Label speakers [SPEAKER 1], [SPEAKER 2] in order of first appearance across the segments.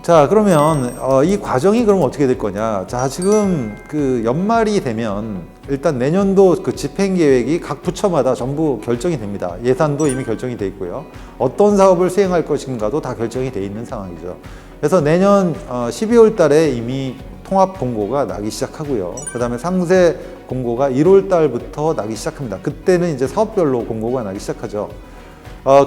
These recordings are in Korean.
[SPEAKER 1] 자, 그러면 이 과정이 그럼 어떻게 될 거냐? 자, 지금 그 연말이 되면 일단 내년도 그 집행 계획이 각 부처마다 전부 결정이 됩니다. 예산도 이미 결정이 돼 있고요. 어떤 사업을 수행할 것인가도 다 결정이 돼 있는 상황이죠. 그래서 내년 12월 달에 이미 통합 공고가 나기 시작하고요. 그 다음에 상세 공고가 1월 달부터 나기 시작합니다. 그때는 이제 사업별로 공고가 나기 시작하죠.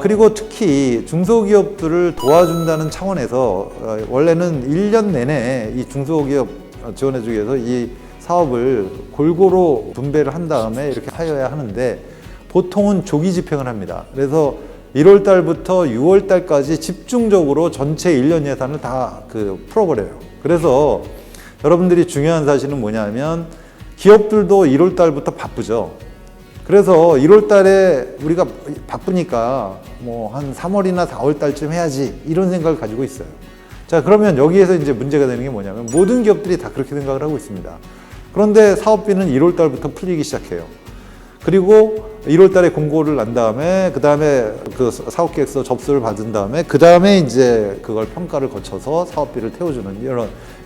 [SPEAKER 1] 그리고 특히 중소기업들을 도와준다는 차원에서 원래는 1년 내내 이 중소기업 지원해주기 위해서 이 사업을 골고루 분배를 한 다음에 이렇게 하여야 하는데 보통은 조기 집행을 합니다. 그래서 1월 달부터 6월 달까지 집중적으로 전체 1년 예산을 다 풀어버려요. 그래서 여러분들이 중요한 사실은 뭐냐면 기업들도 1월 달부터 바쁘죠. 그래서 1월 달에 우리가 바쁘니까 뭐 한 3월이나 4월 달쯤 해야지 이런 생각을 가지고 있어요. 자, 그러면 여기에서 이제 문제가 되는 게 뭐냐면 모든 기업들이 다 그렇게 생각을 하고 있습니다. 그런데 사업비는 1월 달부터 풀리기 시작해요. 그리고 1월 달에 공고를 난 다음에 그 다음에 그 사업계획서 접수를 받은 다음에 그 다음에 이제 그걸 평가를 거쳐서 사업비를 태워주는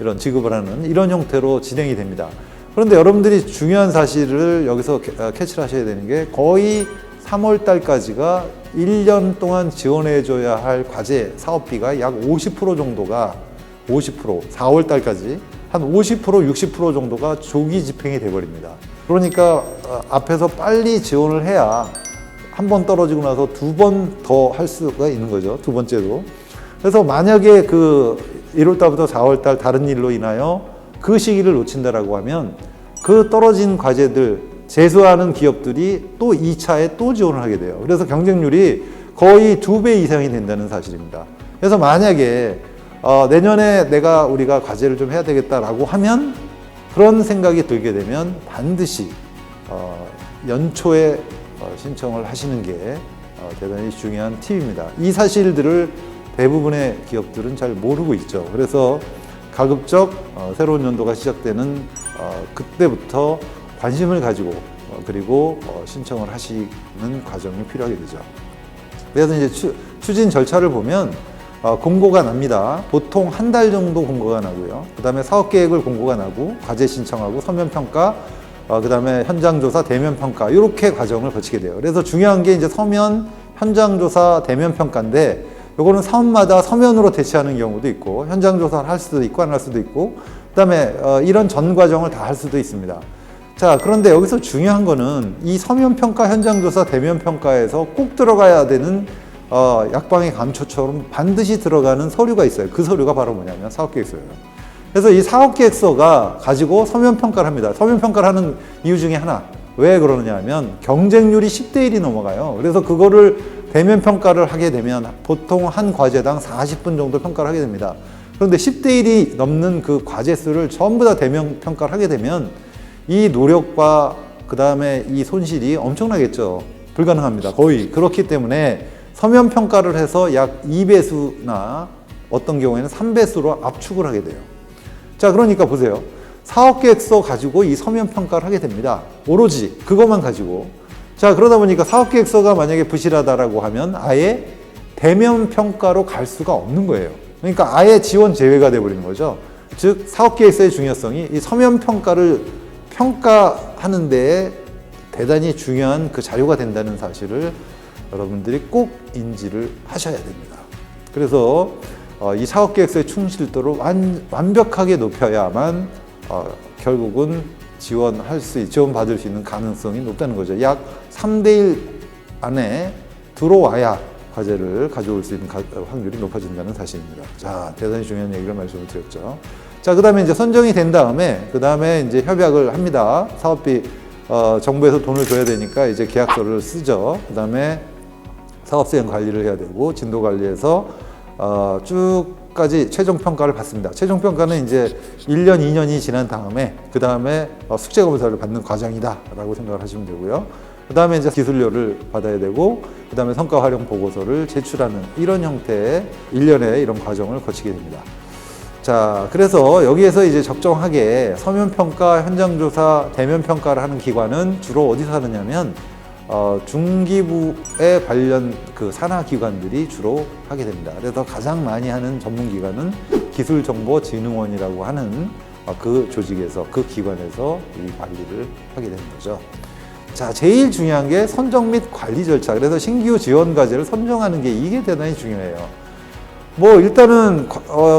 [SPEAKER 1] 이런 지급을 하는 이런 형태로 진행이 됩니다. 그런데 여러분들이 중요한 사실을 여기서 캐치를 하셔야 되는 게 거의 3월 달까지가 1년 동안 지원해줘야 할 과제 사업비가 약 50% 정도가 4월 달까지 한 50%, 60% 정도가 조기 집행이 돼버립니다. 그러니까 앞에서 빨리 지원을 해야 한 번 떨어지고 나서 2번 더 할 수가 있는 거죠. 두 번째도. 그래서 만약에 그 1월 달부터 4월 달 다른 일로 인하여 그 시기를 놓친다라고 하면 그 떨어진 과제들 제소하는 기업들이 또 2차에 또 지원을 하게 돼요. 그래서 경쟁률이 거의 2배 이상이 된다는 사실입니다. 그래서 만약에 내년에 우리가 과제를 좀 해야 되겠다라고 하면 그런 생각이 들게 되면 반드시 연초에 신청을 하시는 게 대단히 중요한 팁입니다. 이 사실들을 대부분의 기업들은 잘 모르고 있죠. 그래서 가급적 새로운 연도가 시작되는 그때부터 관심을 가지고 그리고 신청을 하시는 과정이 필요하게 되죠. 그래서 이제 추진 절차를 보면 공고가 납니다. 보통 한 달 정도 공고가 나고요. 그 다음에 사업계획을 공고가 나고 과제 신청하고 서면평가, 그 다음에 현장조사, 대면평가 이렇게 과정을 거치게 돼요. 그래서 중요한 게 이제 서면, 현장조사, 대면평가인데 요거는 사업마다 서면으로 대체하는 경우도 있고 현장조사를 할 수도 있고 안 할 수도 있고 그 다음에 이런 전 과정을 다 할 수도 있습니다. 자, 그런데 여기서 중요한 거는 이 서면평가, 현장조사, 대면평가에서 꼭 들어가야 되는 약방의 감초처럼 반드시 들어가는 서류가 있어요. 그 서류가 바로 뭐냐면 사업계획서예요. 그래서 이 사업계획서가 가지고 서면평가를 합니다. 서면평가를 하는 이유 중에 하나, 왜 그러느냐 하면 경쟁률이 10대 1이 넘어가요. 그래서 그거를 대면 평가를 하게 되면 보통 한 과제당 40분 정도 평가를 하게 됩니다. 그런데 10대 1이 넘는 그 과제 수를 전부 다 대면 평가를 하게 되면 이 노력과 그 다음에 이 손실이 엄청나겠죠. 불가능합니다. 거의. 그렇기 때문에 서면 평가를 해서 약 2배수나 어떤 경우에는 3배수로 압축을 하게 돼요. 자, 그러니까 보세요. 사업계획서 가지고 이 서면 평가를 하게 됩니다. 오로지 그것만 가지고. 자, 그러다 보니까 사업계획서가 만약에 부실하다라고 하면 아예 대면 평가로 갈 수가 없는 거예요. 그러니까 아예 지원 제외가 돼버리는 거죠. 즉 사업계획서의 중요성이 이 서면 평가를 평가하는 데에 대단히 중요한 그 자료가 된다는 사실을 여러분들이 꼭 인지를 하셔야 됩니다. 그래서 이 사업계획서의 충실도를 완벽하게 높여야만 결국은 지원받을 수 있는 가능성이 높다는 거죠. 약 3대1 안에 들어와야 과제를 가져올 수 있는 확률이 높아진다는 사실입니다. 자, 대단히 중요한 얘기를 말씀을 드렸죠. 자, 그 다음에 이제 선정이 된 다음에, 그 다음에 이제 협약을 합니다. 사업비, 정부에서 돈을 줘야 되니까 이제 계약서를 쓰죠. 그 다음에 사업 수행 관리를 해야 되고, 진도 관리해서, 쭉까지 최종 평가를 받습니다. 최종 평가는 이제 1년, 2년이 지난 다음에, 그 다음에 숙제 검사를 받는 과정이다라고 생각을 하시면 되고요. 그 다음에 이제 기술료를 받아야 되고, 그 다음에 성과 활용 보고서를 제출하는 이런 형태의 1년의 이런 과정을 거치게 됩니다. 자, 그래서 여기에서 이제 적정하게 서면평가, 현장조사, 대면평가를 하는 기관은 주로 어디서 하느냐면 중기부에 관련 그 산하기관들이 주로 하게 됩니다. 그래서 가장 많이 하는 전문기관은 기술정보진흥원이라고 하는 그 조직에서, 그 기관에서 이 관리를 하게 되는 거죠. 자, 제일 중요한 게 선정 및 관리 절차. 그래서 신규 지원 과제를 선정하는 게 이게 대단히 중요해요. 뭐 일단은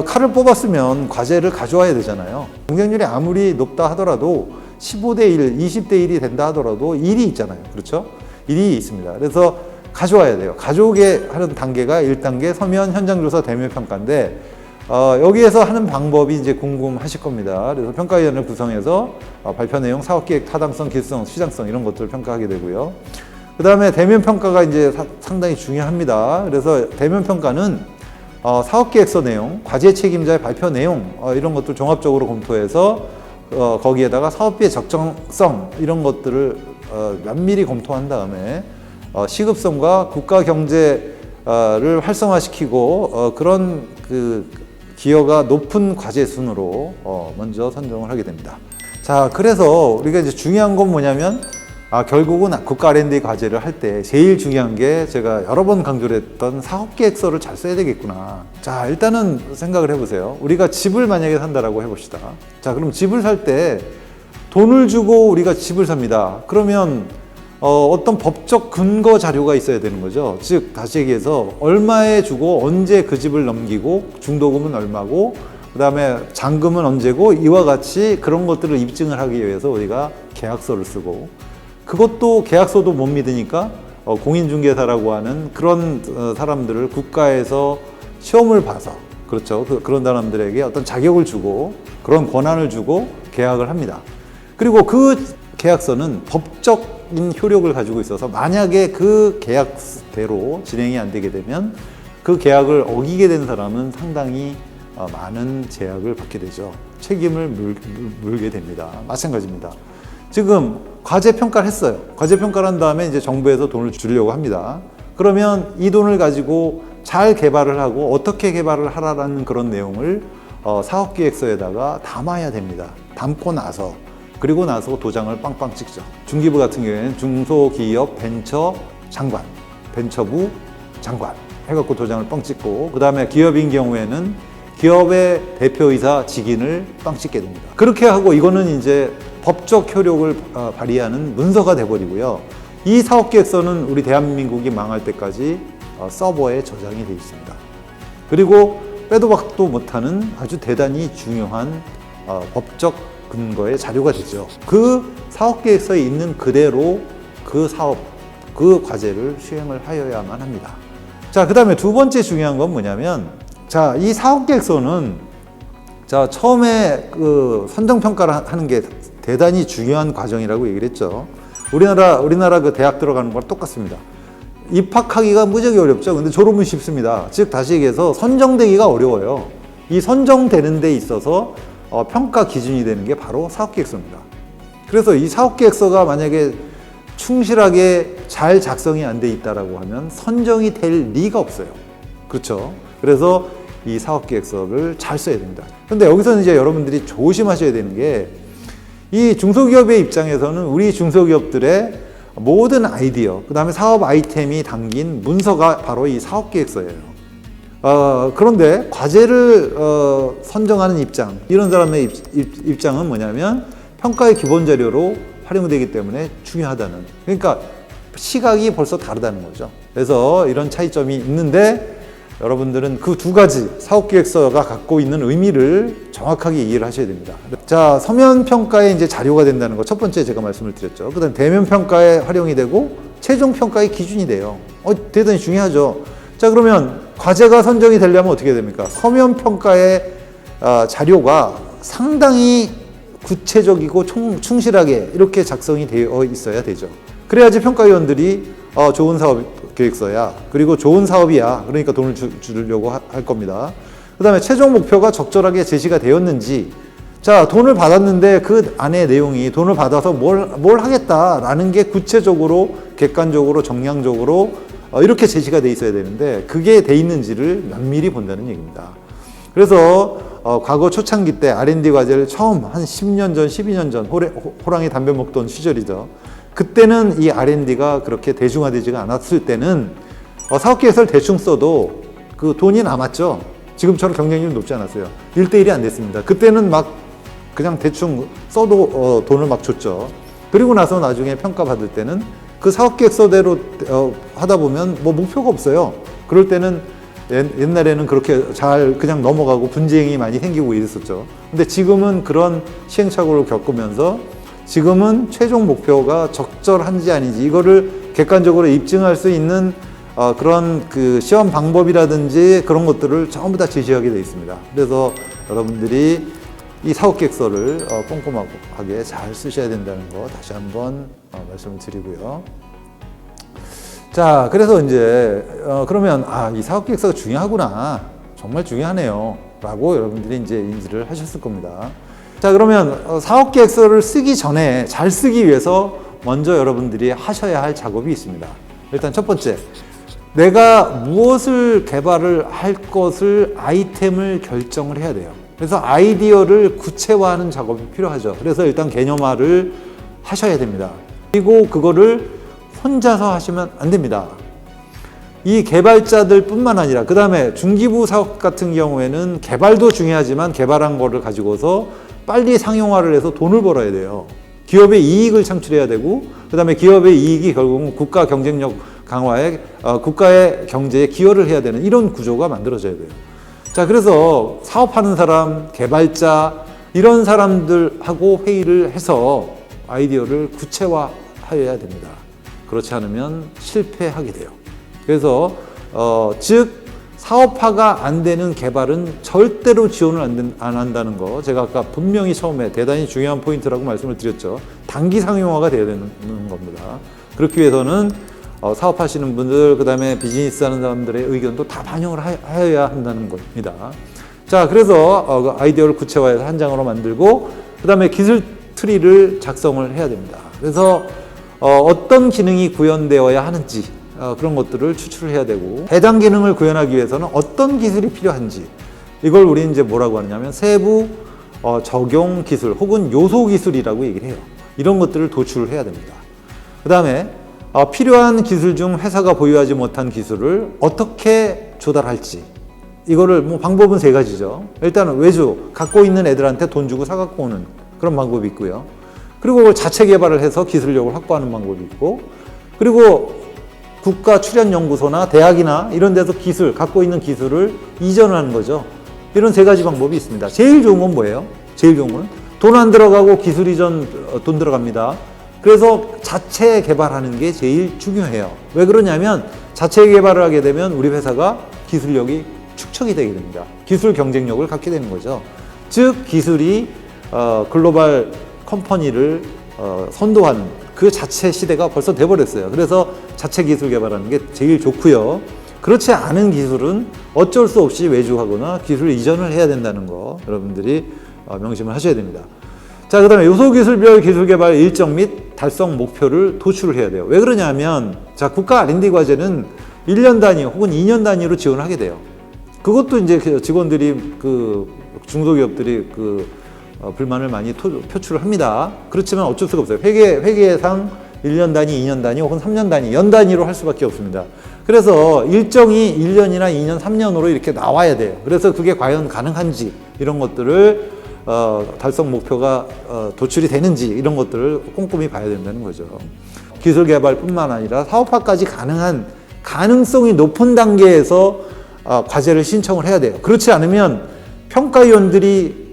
[SPEAKER 1] 칼을 뽑았으면 과제를 가져와야 되잖아요. 경쟁률이 아무리 높다 하더라도 15대 1, 20대 1이 된다 하더라도 일이 있잖아요. 그렇죠? 일이 있습니다. 그래서 가져와야 돼요. 가져오게 하는 단계가 1단계 서면 현장조사 대면평가인데 여기에서 하는 방법이 이제 궁금하실 겁니다. 그래서 평가위원회를 구성해서 발표 내용, 사업계획, 타당성, 기술성, 시장성 이런 것들을 평가하게 되고요. 그 다음에 대면평가가 이제 상당히 중요합니다. 그래서 대면평가는 사업계획서 내용, 과제 책임자의 발표 내용 이런 것들 종합적으로 검토해서 거기에다가 사업비의 적정성 이런 것들을 면밀히 검토한 다음에 시급성과 국가 경제를 활성화시키고 그런 그 기여가 높은 과제 순으로 먼저 선정을 하게 됩니다. 자, 그래서 우리가 이제 중요한 건 뭐냐면 결국은 국가 R&D 과제를 할 때 제일 중요한 게 제가 여러 번 강조를 했던 사업계획서를 잘 써야 되겠구나. 자, 일단은 생각을 해보세요. 우리가 집을 만약에 산다라고 해봅시다. 자, 그럼 집을 살 때 돈을 주고 우리가 집을 삽니다. 그러면 어떤 법적 근거 자료가 있어야 되는 거죠. 즉, 다시 얘기해서 얼마에 주고 언제 그 집을 넘기고 중도금은 얼마고 그 다음에 잔금은 언제고 이와 같이 그런 것들을 입증을 하기 위해서 우리가 계약서를 쓰고 그것도 계약서도 못 믿으니까 공인중개사라고 하는 그런 사람들을 국가에서 시험을 봐서 그렇죠. 그런 사람들에게 어떤 자격을 주고 그런 권한을 주고 계약을 합니다. 그리고 그 계약서는 법적인 효력을 가지고 있어서 만약에 그 계약대로 진행이 안 되게 되면 그 계약을 어기게 된 사람은 상당히 많은 제약을 받게 되죠. 책임을 물게 됩니다. 마찬가지입니다. 지금 과제 평가를 했어요. 과제 평가를 한 다음에 이제 정부에서 돈을 주려고 합니다. 그러면 이 돈을 가지고 잘 개발을 하고 어떻게 개발을 하라는 그런 내용을 사업계획서에다가 담아야 됩니다. 담고 나서 그리고 나서 도장을 빵빵 찍죠. 중기부 같은 경우에는 중소기업 벤처 장관, 벤처부 장관 해갖고 도장을 빵 찍고 그 다음에 기업인 경우에는 기업의 대표이사 직인을 빵 찍게 됩니다. 그렇게 하고 이거는 이제 법적 효력을 발휘하는 문서가 돼버리고요. 이 사업계획서는 우리 대한민국이 망할 때까지 서버에 저장이 되어 있습니다. 그리고 빼도 박도 못하는 아주 대단히 중요한 법적 근거의 자료가 되죠. 그 사업계획서에 있는 그대로 그 사업, 그 과제를 수행을 하여야만 합니다. 자, 그 다음에 두 번째 중요한 건 뭐냐면 자, 이 사업계획서는 자, 처음에 그 선정평가를 하는 게 대단히 중요한 과정이라고 얘기를 했죠. 우리나라 그 대학 들어가는 거랑 똑같습니다. 입학하기가 무지하게 어렵죠. 근데 졸업은 쉽습니다. 즉, 다시 얘기해서 선정되기가 어려워요. 이 선정되는 데 있어서 평가 기준이 되는 게 바로 사업계획서입니다. 그래서 이 사업계획서가 만약에 충실하게 잘 작성이 안 돼 있다라고 하면 선정이 될 리가 없어요. 그렇죠? 그래서 이 사업계획서를 잘 써야 됩니다. 그런데 여기서는 이제 여러분들이 조심하셔야 되는 게 이 중소기업의 입장에서는 우리 중소기업들의 모든 아이디어, 그 다음에 사업 아이템이 담긴 문서가 바로 이 사업계획서예요. 그런데 과제를 선정하는 입장, 이런 사람의 입장은 뭐냐면 평가의 기본 자료로 활용되기 때문에 중요하다는, 그러니까 시각이 벌써 다르다는 거죠. 그래서 이런 차이점이 있는데 여러분들은 그 두 가지 사업계획서가 갖고 있는 의미를 정확하게 이해를 하셔야 됩니다. 자, 서면평가에 이제 자료가 된다는 거 첫 번째 제가 말씀을 드렸죠. 그 다음 대면평가에 활용이 되고 최종평가의 기준이 돼요. 대단히 중요하죠. 자, 그러면 과제가 선정이 되려면 어떻게 됩니까? 서면평가의 자료가 상당히 구체적이고 충실하게 이렇게 작성이 되어 있어야 되죠. 그래야지 평가위원들이 좋은 사업 계획서야, 그리고 좋은 사업이야, 그러니까 돈을 주려고 할 겁니다. 그 다음에 최종 목표가 적절하게 제시가 되었는지, 자, 돈을 받았는데 그 안에 내용이 돈을 받아서 뭘 하겠다라는 게 구체적으로 객관적으로 정량적으로 이렇게 제시가 돼 있어야 되는데 그게 돼 있는지를 면밀히 본다는 얘기입니다. 그래서 과거 초창기 때 R&D 과제를 처음 한 10년 전, 12년 전 호랑이 담배 먹던 시절이죠. 그때는 이 R&D가 그렇게 대중화되지가 않았을 때는 사업계획서를 대충 써도 그 돈이 남았죠. 지금처럼 경쟁률이 높지 않았어요. 1대1이 안 됐습니다. 그때는 막 그냥 대충 써도 돈을 막 줬죠. 그리고 나서 나중에 평가받을 때는 그 사업계획서대로 하다 보면 뭐 목표가 없어요. 그럴 때는 옛날에는 그렇게 잘 그냥 넘어가고 분쟁이 많이 생기고 이랬었죠. 근데 지금은 그런 시행착오를 겪으면서 지금은 최종 목표가 적절한지 아닌지 이거를 객관적으로 입증할 수 있는 그런 그 시험 방법이라든지 그런 것들을 전부 다 제시하게 되어 있습니다. 그래서 여러분들이 이 사업계획서를 꼼꼼하게 잘 쓰셔야 된다는 거 다시 한번 말씀을 드리고요. 자, 그래서 이제 그러면 이 사업계획서가 중요하구나, 정말 중요하네요 라고 여러분들이 이제 인지를 하셨을 겁니다. 자, 그러면 사업계획서를 쓰기 전에 잘 쓰기 위해서 먼저 여러분들이 하셔야 할 작업이 있습니다. 일단 첫 번째, 내가 무엇을 개발을 할 것을 아이템을 결정을 해야 돼요. 그래서 아이디어를 구체화하는 작업이 필요하죠. 그래서 일단 개념화를 하셔야 됩니다. 그리고 그거를 혼자서 하시면 안 됩니다. 이 개발자들 뿐만 아니라 그 다음에 중기부 사업 같은 경우에는 개발도 중요하지만 개발한 거를 가지고서 빨리 상용화를 해서 돈을 벌어야 돼요. 기업의 이익을 창출해야 되고 그 다음에 기업의 이익이 결국은 국가 경쟁력 강화에 국가의 경제에 기여를 해야 되는 이런 구조가 만들어져야 돼요. 자, 그래서 사업하는 사람, 개발자 이런 사람들하고 회의를 해서 아이디어를 구체화해야 됩니다. 그렇지 않으면 실패하게 돼요. 그래서 즉 사업화가 안 되는 개발은 절대로 지원을 안 한다는 거, 제가 아까 분명히 처음에 대단히 중요한 포인트라고 말씀을 드렸죠. 단기 상용화가 돼야 되는 겁니다. 그렇기 위해서는 사업하시는 분들, 그 다음에 비즈니스 하는 사람들의 의견도 다 반영을 해야 한다는 겁니다. 자, 그래서 아이디어를 구체화해서 한 장으로 만들고 그 다음에 기술 트리를 작성을 해야 됩니다. 그래서 어떤 기능이 구현되어야 하는지 그런 것들을 추출을 해야 되고, 해당 기능을 구현하기 위해서는 어떤 기술이 필요한지, 이걸 우리 이제 뭐라고 하느냐면 세부 적용 기술 혹은 요소 기술이라고 얘기를 해요. 이런 것들을 도출을 해야 됩니다. 그 다음에 필요한 기술 중 회사가 보유하지 못한 기술을 어떻게 조달할지, 이거를 뭐 방법은 세 가지죠. 일단은 외주, 갖고 있는 애들한테 돈 주고 사갖고 오는 그런 방법이 있고요. 그리고 그걸 자체 개발을 해서 기술력을 확보하는 방법이 있고, 그리고 국가 출연연구소나 대학이나 이런 데서 갖고 있는 기술을 이전을 하는 거죠. 이런 세 가지 방법이 있습니다. 제일 좋은 건 뭐예요? 제일 좋은 건 돈 안 들어가고 기술 이전 돈 들어갑니다. 그래서 자체 개발하는 게 제일 중요해요. 왜 그러냐면 자체 개발을 하게 되면 우리 회사가 기술력이 축적이 되게 됩니다. 기술 경쟁력을 갖게 되는 거죠. 즉 기술이 글로벌 컴퍼니를 선도하는 그 자체 시대가 벌써 돼버렸어요. 그래서 자체 기술 개발하는 게 제일 좋고요. 그렇지 않은 기술은 어쩔 수 없이 외주하거나 기술 이전을 해야 된다는 거 여러분들이 명심을 하셔야 됩니다. 자, 그 다음에 요소기술별 기술개발 일정 및 달성 목표를 도출을 해야 돼요. 왜 그러냐면 자, 국가 R&D 과제는 1년 단위 혹은 2년 단위로 지원을 하게 돼요. 그것도 이제 직원들이 중소기업들이 불만을 많이 표출을 합니다. 그렇지만 어쩔 수가 없어요. 회계상 1년 단위, 2년 단위 혹은 3년 단위, 연 단위로 할 수밖에 없습니다. 그래서 일정이 1년이나 2년, 3년으로 이렇게 나와야 돼요. 그래서 그게 과연 가능한지 이런 것들을 달성 목표가 도출이 되는지 이런 것들을 꼼꼼히 봐야 된다는 거죠. 기술 개발뿐만 아니라 사업화까지 가능한 가능성이 높은 단계에서 과제를 신청을 해야 돼요. 그렇지 않으면 평가위원들이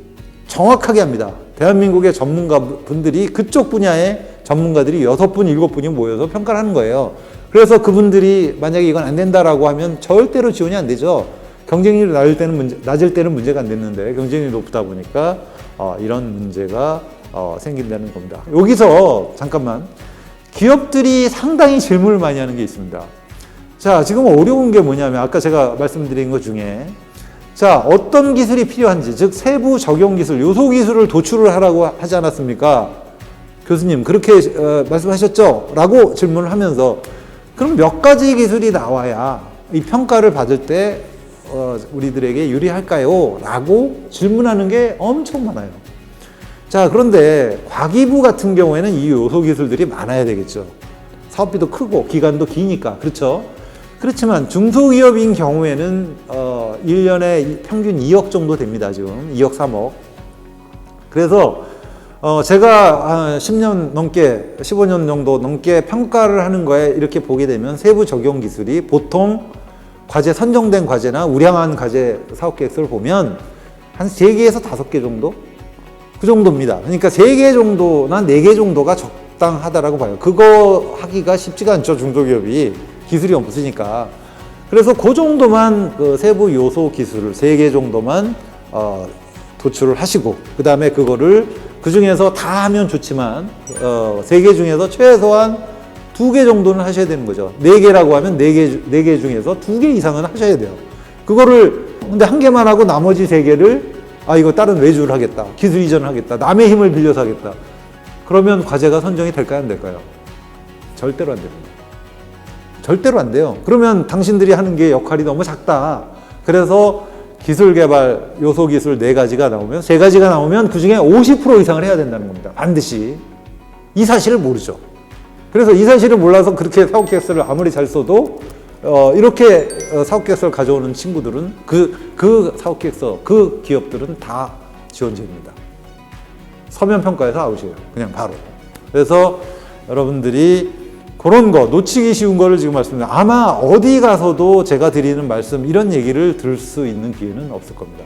[SPEAKER 1] 정확하게 합니다. 대한민국의 전문가분들이 그쪽 분야의 전문가들이 6분, 7분이 모여서 평가를 하는 거예요. 그래서 그분들이 만약에 이건 안 된다라고 하면 절대로 지원이 안 되죠. 경쟁률이 낮을 때는 문제가 안 됐는데 경쟁률이 높다 보니까 이런 문제가 생긴다는 겁니다. 여기서 잠깐만, 기업들이 상당히 질문을 많이 하는 게 있습니다. 자, 지금 어려운 게 뭐냐면 아까 제가 말씀드린 것 중에 자, 어떤 기술이 필요한지, 즉 세부 적용 기술, 요소 기술을 도출을 하라고 하지 않았습니까? 교수님 그렇게 말씀하셨죠? 라고 질문을 하면서 그럼 몇 가지 기술이 나와야 이 평가를 받을 때 우리들에게 유리할까요? 라고 질문하는 게 엄청 많아요. 자, 그런데 과기부 같은 경우에는 이 요소 기술들이 많아야 되겠죠. 사업비도 크고 기간도 기니까. 그렇죠? 그렇지만 중소기업인 경우에는 1년에 평균 2억 정도 됩니다. 지금 2억 3억. 그래서 제가 한 10년 넘게 15년 정도 넘게 평가를 하는 거에 이렇게 보게 되면 세부 적용 기술이 보통 과제 선정된 과제나 우량한 과제 사업계획서를 보면 한 3개에서 5개 정도? 그 정도입니다. 그러니까 3개 정도나 4개 정도가 적당하다라고 봐요. 그거 하기가 쉽지가 않죠. 중소기업이 기술이 없으니까. 그래서 그 정도만 그 세부 요소 기술을 3개 정도만 도출을 하시고 그 다음에 그거를 그 중에서 다 하면 좋지만 3개 중에서 최소한 2개 정도는 하셔야 되는 거죠. 4개라고 하면 4개 중에서 2개 이상은 하셔야 돼요. 그거를 근데 1개만 하고 나머지 3개를 이거 다른 외주를 하겠다. 기술 이전을 하겠다. 남의 힘을 빌려서 하겠다. 그러면 과제가 선정이 될까요? 안 될까요? 절대로 안 됩니다. 절대로 안 돼요. 그러면 당신들이 하는 게 역할이 너무 작다. 그래서 기술 개발 요소 기술 4가지가 나오면 3가지가 나오면 그 중에 50% 이상을 해야 된다는 겁니다. 반드시. 이 사실을 모르죠. 그래서 이 사실을 몰라서 그렇게 사업계획서를 아무리 잘 써도 이렇게 사업계획서를 가져오는 친구들은 그 사업계획서, 그 기업들은 다 지원제입니다. 서면 평가에서 아웃이에요. 그냥 바로. 그래서 여러분들이 그런 거 놓치기 쉬운 거를 지금 말씀드려요. 아마 어디 가서도 제가 드리는 말씀 이런 얘기를 들을 수 있는 기회는 없을 겁니다.